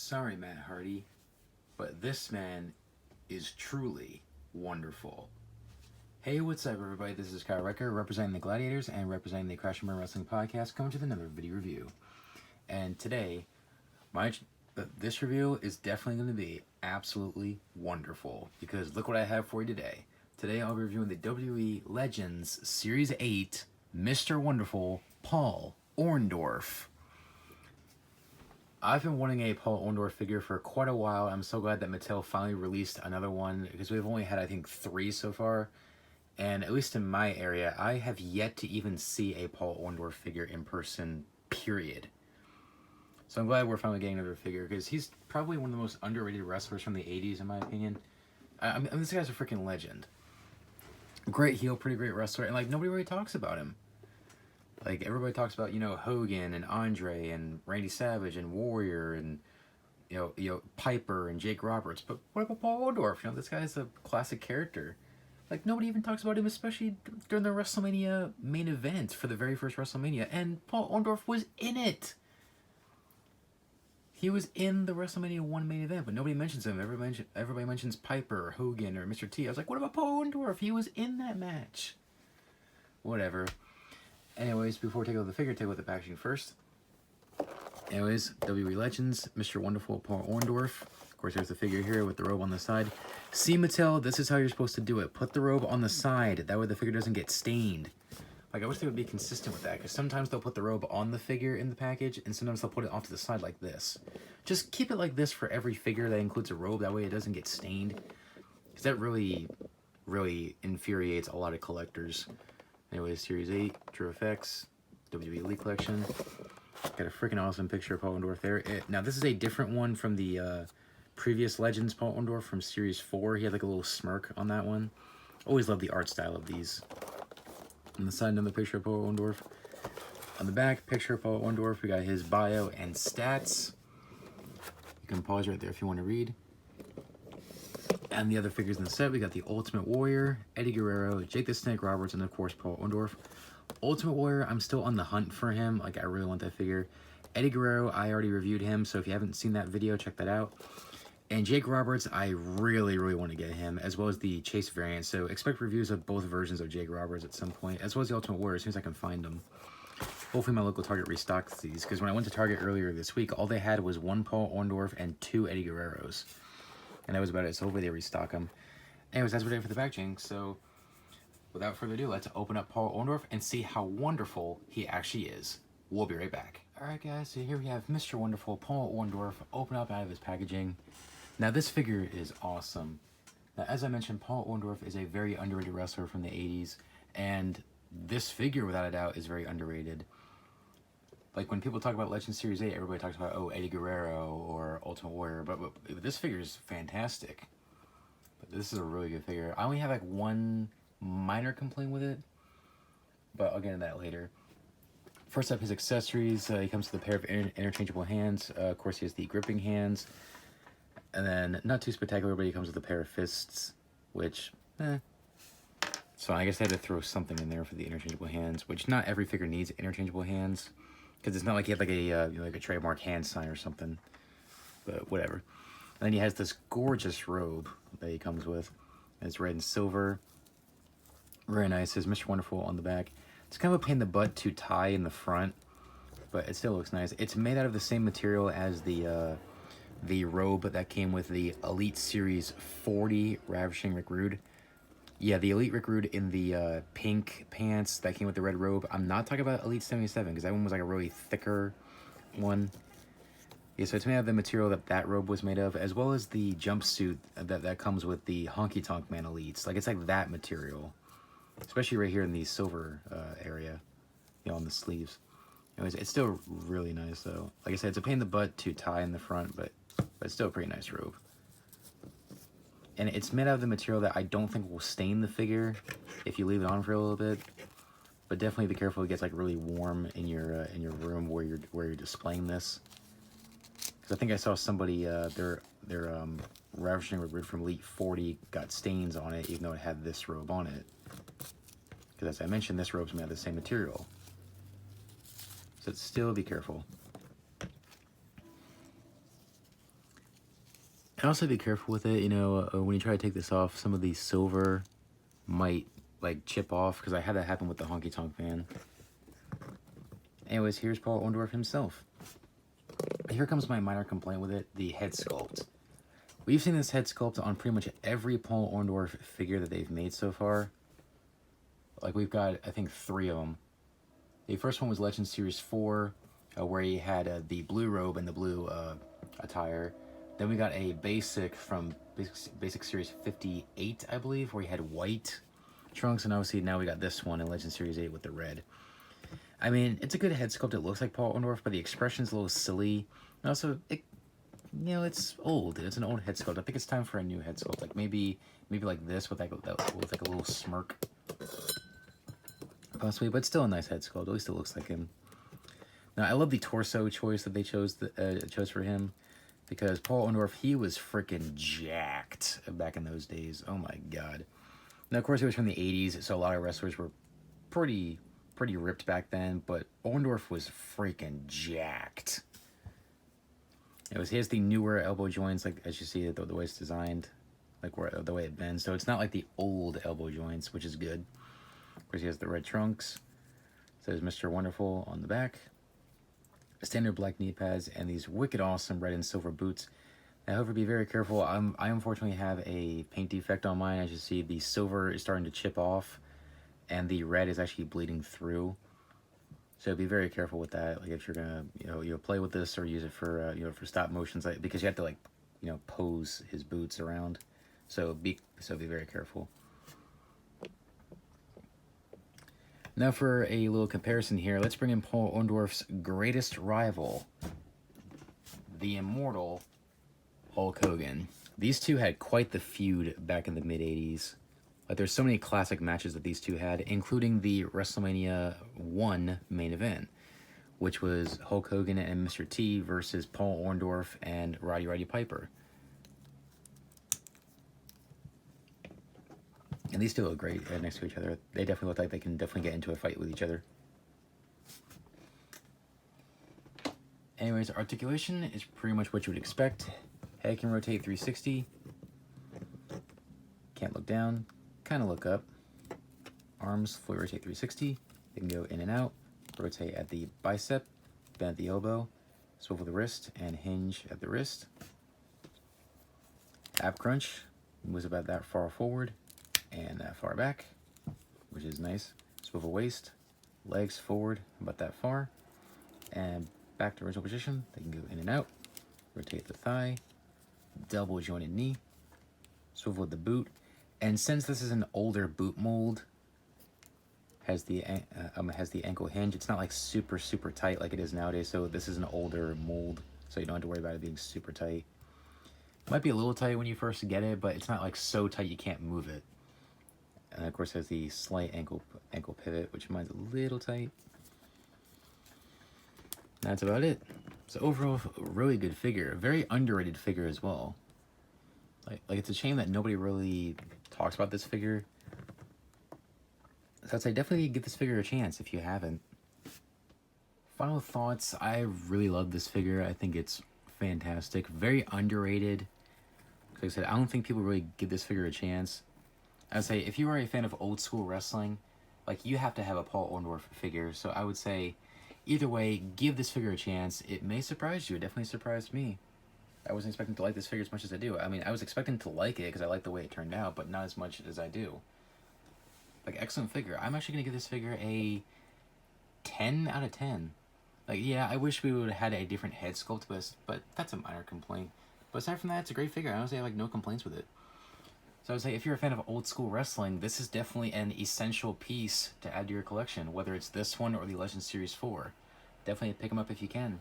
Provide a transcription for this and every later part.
Sorry, Matt Hardy, but this man is truly wonderful. Hey, what's up, everybody? This is Kyle Recker, representing the Gladiators and representing the Crash and Burn Wrestling Podcast, coming to another video review. And today, this review is definitely going to be absolutely wonderful, because look what I have for you today. Today, I'll be reviewing the WWE Legends Series 8 Mr. Wonderful Paul Orndorff. I've been wanting a Paul Orndorff figure for quite a while. I'm so glad that Mattel finally released another one, because we've only had, I think, 3 so far. And at least in my area, I have yet to even see a Paul Orndorff figure in person, period. So I'm glad we're finally getting another figure, because he's probably one of the most underrated wrestlers from the 80s, in my opinion. I mean, this guy's a freaking legend. Great heel, pretty great wrestler, and, like, nobody really talks about him. Like, everybody talks about, Hogan and Andre and Randy Savage and Warrior and, Piper and Jake Roberts. But what about Paul Orndorff? This guy's a classic character. Like, nobody even talks about him, especially during the WrestleMania main event for the very first WrestleMania. And Paul Orndorff was in it. He was in the WrestleMania 1 main event, but nobody mentions him. Everybody mentions Piper or Hogan or Mr. T. I was like, what about Paul Orndorff? He was in that match. Whatever. Anyways, before we take a look at the figure, take a look at the packaging first. Anyways, WWE Legends, Mr. Wonderful Paul Orndorff. Of course, there's the figure here with the robe on the side. See, Mattel, this is how you're supposed to do it. Put the robe on the side. That way the figure doesn't get stained. Like, I wish they would be consistent with that, because sometimes they'll put the robe on the figure in the package, and sometimes they'll put it off to the side like this. Just keep it like this for every figure that includes a robe. That way it doesn't get stained. Because that really, really infuriates a lot of collectors. Anyways, Series 8, True Effects, WWE Elite Collection. Got a freaking awesome picture of Paul Orndorff there. Now, this is a different one from the previous Legends Paul Orndorff from Series 4. He had like a little smirk on that one. Always love the art style of these. On the side, another picture of Paul Orndorff. On the back, picture of Paul Orndorff. We got his bio and stats. You can pause right there if you want to read. And the other figures in the set, we got the Ultimate Warrior, Eddie Guerrero, Jake the Snake Roberts, and of course Paul Orndorff. Ultimate Warrior, I'm still on the hunt for him. Like, I really want that figure. Eddie Guerrero, I already reviewed him, so if you haven't seen that video, check that out. And Jake Roberts, I really, really want to get him, as well as the Chase variant. So expect reviews of both versions of Jake Roberts at some point, as well as the Ultimate Warrior, as soon as I can find them. Hopefully my local Target restocks these, because when I went to Target earlier this week, all they had was 1 Paul Orndorff and 2 Eddie Guerreros. And that was about it, so hopefully they restock them. Anyways, that's what I did for the packaging, so without further ado, let's open up Paul Orndorff and see how wonderful he actually is. We'll be right back. Alright guys, so here we have Mr. Wonderful Paul Orndorff open up out of his packaging. Now this figure is awesome. Now as I mentioned, Paul Orndorff is a very underrated wrestler from the 80s, and this figure without a doubt is very underrated. Like, when people talk about Legends Series 8, everybody talks about, oh, Eddie Guerrero or Ultimate Warrior, but this figure is fantastic. But this is a really good figure. I only have, like, one minor complaint with it, but I'll get into that later. First up, his accessories. He comes with a pair of interchangeable hands. Of course, he has the gripping hands. And then, not too spectacular, but he comes with a pair of fists, which, So I guess I had to throw something in there for the interchangeable hands, which not every figure needs interchangeable hands. Because it's not like he had like a like a trademark hand sign or something, but whatever. And then he has this gorgeous robe that he comes with. It's red and silver, very nice. It says Mr. Wonderful on the back. It's kind of a pain in the butt to tie in the front, but it still looks nice. It's made out of the same material as the robe that came with the Elite Series 40 Ravishing Rick Rude. Yeah, the Elite Rick Rude in the pink pants that came with the red robe. I'm not talking about Elite 77, because that one was like a really thicker one. Yeah, so it's made out of the material that robe was made of, as well as the jumpsuit that comes with the Honky Tonk Man Elites. Like, it's like that material. Especially right here in the silver area, on the sleeves. Anyways, it's still really nice, though. Like I said, it's a pain in the butt to tie in the front, but it's still a pretty nice robe. And it's made out of the material that I don't think will stain the figure if you leave it on for a little bit. But definitely be careful; it gets like really warm in your room where you're displaying this. Because I think I saw somebody their Ravishing Rick from Elite 40 got stains on it, even though it had this robe on it. Because as I mentioned, this robe's made out of the same material. So still be careful. And also be careful with it, you know, when you try to take this off, some of the silver might, like, chip off, because I had that happen with the Honky Tonk Man. Anyways, here's Paul Orndorff himself. Here comes my minor complaint with it, the head sculpt. We've seen this head sculpt on pretty much every Paul Orndorff figure that they've made so far. Like, we've got, I think, 3 of them. The first one was Legends Series 4, where he had the blue robe and the blue attire. Then we got a basic from Basic Series 58, I believe, where he had white trunks. And obviously now we got this one in Legends Series 8 with the red. I mean, it's a good head sculpt. It looks like Paul Orndorff, but the expression's a little silly. And also, you know, it's old. It's an old head sculpt. I think it's time for a new head sculpt. Like maybe like this with like a little smirk. Possibly, but still a nice head sculpt. At least it looks like him. Now, I love the torso choice that they chose for him, because Paul Orndorff, he was freaking jacked back in those days. Oh my god. Now, of course, he was from the 80s, so a lot of wrestlers were pretty ripped back then, but Orndorff was freaking jacked. He has the newer elbow joints, like as you see the way it's designed, like the way it bends. So it's not like the old elbow joints, which is good. Of course, he has the red trunks. It says Mr. Wonderful on the back. Standard black knee pads and these wicked awesome red and silver boots. Now, however, be very careful. I unfortunately have a paint defect on mine. As you see, the silver is starting to chip off, and the red is actually bleeding through. So be very careful with that. Like if you're gonna, play with this or use it for, for stop motions, like, because you have to like, pose his boots around. So be very careful. Now for a little comparison here, let's bring in Paul Orndorff's greatest rival, the Immortal Hulk Hogan. These two had quite the feud back in the mid-'80s. Like, there's so many classic matches that these two had, including the WrestleMania 1 main event, which was Hulk Hogan and Mr. T versus Paul Orndorff and Roddy Piper. And these two look great next to each other. They definitely look like they can definitely get into a fight with each other. Anyways, articulation is pretty much what you would expect. Head can rotate 360. Can't look down. Kind of look up. Arms fully rotate 360. They can go in and out. Rotate at the bicep. Bend at the elbow. Swivel the wrist and hinge at the wrist. Ab crunch moves about that far forward and that far back, which is nice. Swivel waist, legs forward about that far, and back to original position. They can go in and out. Rotate the thigh, double jointed knee, swivel the boot, and since this is an older boot mold, has the ankle hinge. It's not like super tight like it is nowadays. So this is an older mold, so you don't have to worry about it being super tight. It might be a little tight when you first get it, but it's not like so tight you can't move it. And of course, has the slight ankle pivot, which mine's a little tight. That's about it. So overall, a really good figure. A very underrated figure as well. Like it's a shame that nobody really talks about this figure. So I'd say definitely give this figure a chance if you haven't. Final thoughts. I really love this figure. I think it's fantastic. Very underrated. Like I said, I don't think people really give this figure a chance. I'd say if you are a fan of old school wrestling, like, you have to have a Paul Orndorff figure. So I would say, either way, give this figure a chance. It may surprise you. It definitely surprised me. I wasn't expecting to like this figure as much as I do. I mean, I was expecting to like it because I like the way it turned out, but not as much as I do. Like, excellent figure. I'm actually going to give this figure a 10 out of 10. Like, yeah, I wish we would have had a different head sculpt, but that's a minor complaint. But aside from that, it's a great figure. I honestly have, like, no complaints with it. So I would say, if you're a fan of old school wrestling, this is definitely an essential piece to add to your collection, whether it's this one or the Legends Series 4. Definitely pick them up if you can.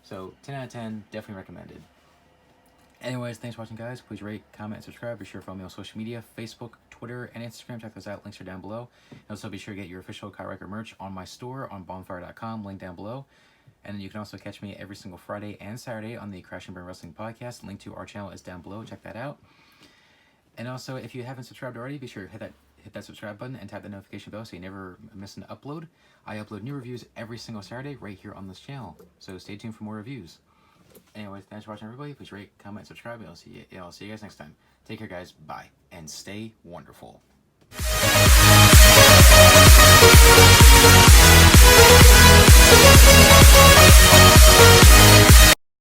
So, 10 out of 10, definitely recommended. Anyways, thanks for watching, guys. Please rate, comment, and subscribe. Be sure to follow me on social media, Facebook, Twitter, and Instagram. Check those out. Links are down below. And also be sure to get your official Kyle Record merch on my store on bonfire.com. Link down below. And then you can also catch me every single Friday and Saturday on the Crash and Burn Wrestling Podcast. Link to our channel is down below. Check that out. And also, if you haven't subscribed already, be sure to hit that subscribe button and tap the notification bell so you never miss an upload. I upload new reviews every single Saturday right here on this channel. So stay tuned for more reviews. Anyways, thanks for watching, everybody. Please rate, comment, subscribe, and I'll see you guys next time. Take care, guys. Bye. And stay wonderful.